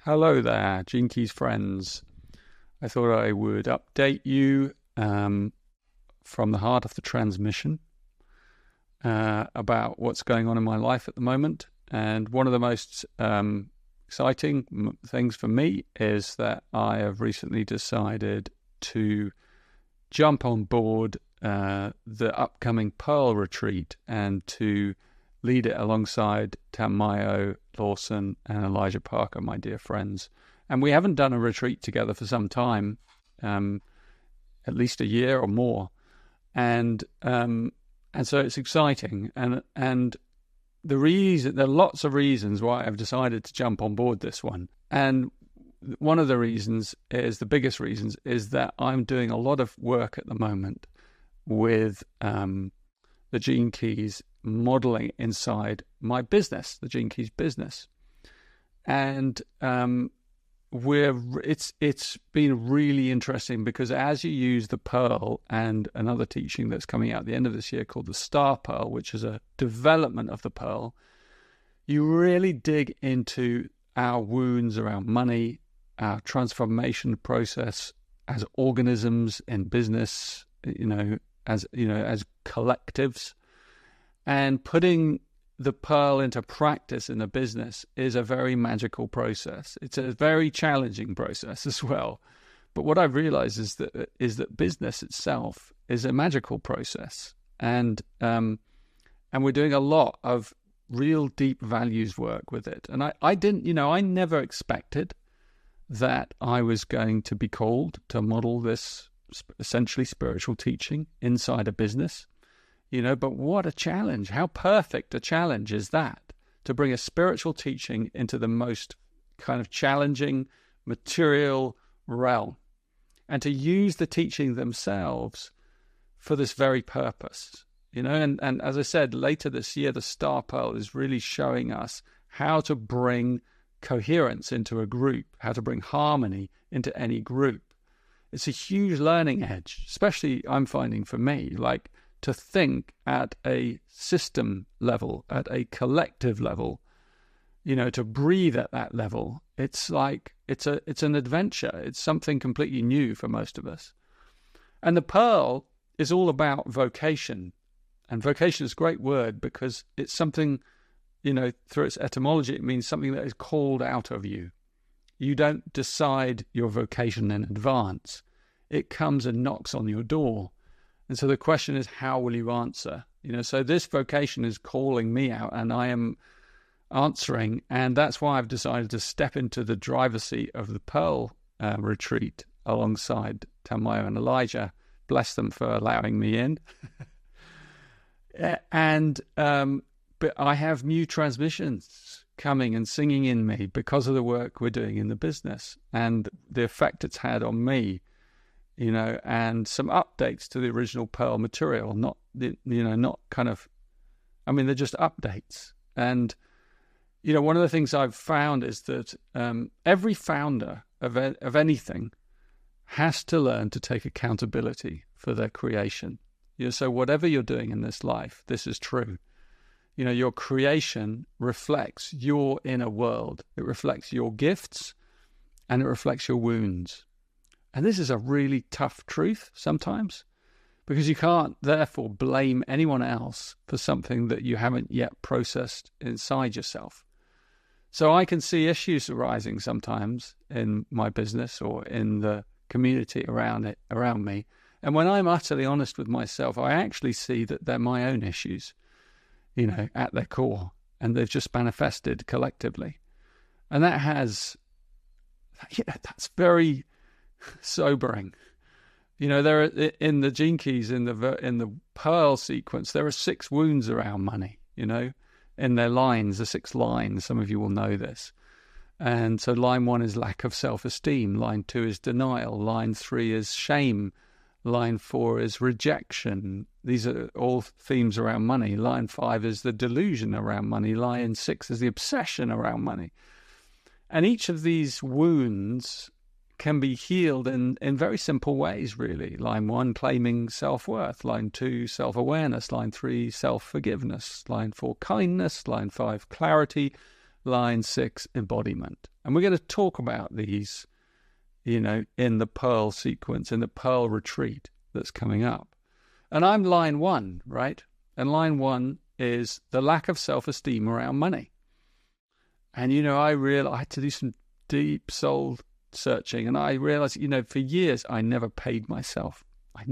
Hello there, Gene Keys friends. I thought I would update you from the heart of the transmission about what's going on in my life at the moment. And one of the most exciting things for me is that I have recently decided to jump on board the upcoming Pearl Retreat and to lead it alongside Tamayo Lawson and Elijah Parker, my dear friends. And we haven't done a retreat together for some time, at least a year or more. And so it's exciting. And there are lots of reasons why I've decided to jump on board this one. And one of the reasons the biggest reasons, is that I'm doing a lot of work at the moment with the Gene Keys modeling inside my business, the Gene Keys business. And it's been really interesting because as you use the Pearl and another teaching that's coming out at the end of this year called the Star Pearl, which is a development of the Pearl, you really dig into our wounds around money, our transformation process as organisms in business, as collectives. And putting the Pearl into practice in a business is a very magical process. It's a very challenging process as well. But what I've realized is that business itself is a magical process. And we're doing a lot of real deep values work with it. And I never expected that I was going to be called to model this essentially spiritual teaching inside a business. But what a challenge. How perfect a challenge is that, to bring a spiritual teaching into the most kind of challenging material realm and to use the teaching themselves for this very purpose. And as I said, later this year, the Star Pearl is really showing us how to bring coherence into a group, how to bring harmony into any group. It's a huge learning edge, especially I'm finding for me, to think at a system level, at a collective level, to breathe at that level. It's an adventure. It's something completely new for most of us. And the Pearl is all about vocation. And vocation is a great word because it's something, through its etymology, it means something that is called out of you. You don't decide your vocation in advance. It comes and knocks on your door. And so the question is, how will you answer? So this vocation is calling me out and I am answering. And that's why I've decided to step into the driver's seat of the Pearl retreat alongside Tamayo and Elijah. Bless them for allowing me in. But I have new transmissions coming and singing in me because of the work we're doing in the business and the effect it's had on me. And some updates to the original Pearl material, they're just updates. And, one of the things I've found is that every founder of anything has to learn to take accountability for their creation. So whatever you're doing in this life, this is true. Your creation reflects your inner world. It reflects your gifts and it reflects your wounds. And this is a really tough truth sometimes because you can't therefore blame anyone else for something that you haven't yet processed inside yourself. So I can see issues arising sometimes in my business or in the community around me. And when I'm utterly honest with myself, I actually see that they're my own issues, at their core, and they've just manifested collectively. And that's very sobering. There are, in the Gene Keys, in the Pearl sequence, there are 6 wounds around money, in their lines, the 6 lines. Some of you will know this. And so line 1 is lack of self-esteem. Line 2 is denial. Line 3 is shame. Line 4 is rejection. These are all themes around money. Line 5 is the delusion around money. Line 6 is the obsession around money. And each of these wounds can be healed in very simple ways, really. Line 1, claiming self-worth. Line 2, self-awareness. Line 3, self-forgiveness. Line 4, kindness. Line 5, clarity. Line 6, embodiment. And we're going to talk about these, in the Pearl sequence, in the Pearl retreat that's coming up. And I'm line 1, right? And line 1 is the lack of self-esteem around money. And, I realized I had to do some deep soul searching. And I realized, for years, I never paid myself. I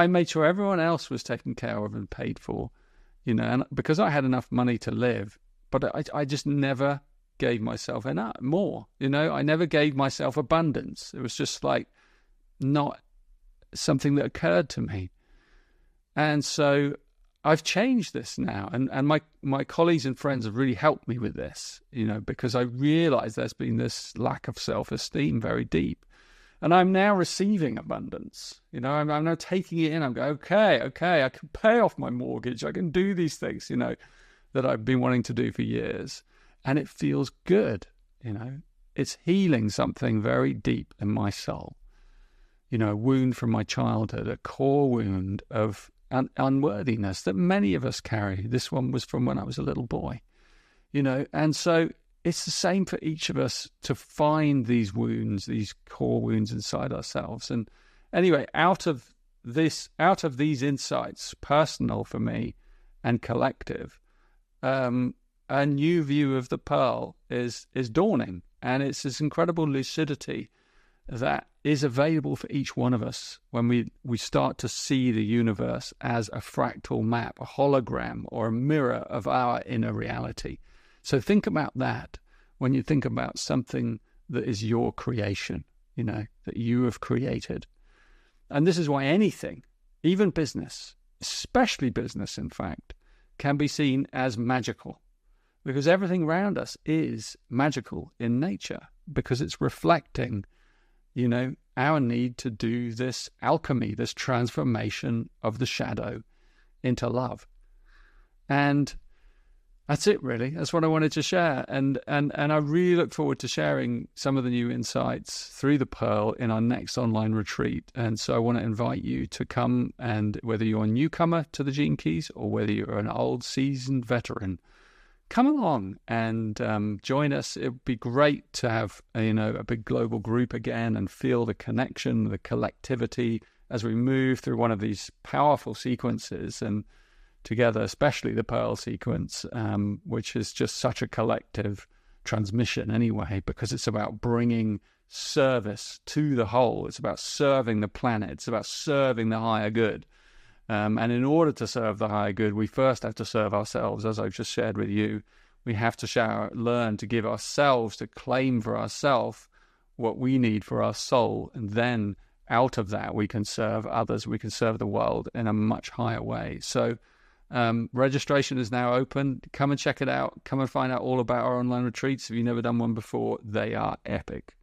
made sure everyone else was taken care of and paid for, and because I had enough money to live, but I just never gave myself more, I never gave myself abundance. It was just like not something that occurred to me. And so I've changed this now. And my colleagues and friends have really helped me with this, because I realized there's been this lack of self-esteem very deep. And I'm now receiving abundance. I'm now taking it in. I'm going, okay, I can pay off my mortgage. I can do these things, that I've been wanting to do for years. And it feels good, It's healing something very deep in my soul. A wound from my childhood, a core wound of unworthiness that many of us carry. This one was from when I was a little boy, And so it's the same for each of us to find these wounds, these core wounds inside ourselves. And anyway, out of these insights, personal for me and collective, a new view of the Pearl is dawning. And it's this incredible lucidity that is available for each one of us when we start to see the universe as a fractal map, a hologram, or a mirror of our inner reality. So think about that when you think about something that is your creation, that you have created. And this is why anything, even business, especially business, in fact, can be seen as magical, because everything around us is magical in nature, because it's reflecting, our need to do this alchemy, this transformation of the shadow into love. And that's it, really. That's what I wanted to share. And I really look forward to sharing some of the new insights through the Pearl in our next online retreat. And so I want to invite you to come, and whether you're a newcomer to the Gene Keys or whether you're an old seasoned veteran, come along and join us. It would be great to have a big global group again and feel the connection, the collectivity as we move through one of these powerful sequences, and together, especially the Pearl sequence, which is just such a collective transmission anyway, because it's about bringing service to the whole. It's about serving the planet. It's about serving the higher good. And in order to serve the higher good, we first have to serve ourselves, as I've just shared with you. We have to learn to give ourselves, to claim for ourselves what we need for our soul. And then out of that, we can serve others. We can serve the world in a much higher way. So registration is now open. Come and check it out. Come and find out all about our online retreats. If you've never done one before, they are epic.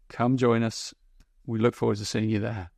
Come join us. We look forward to seeing you there.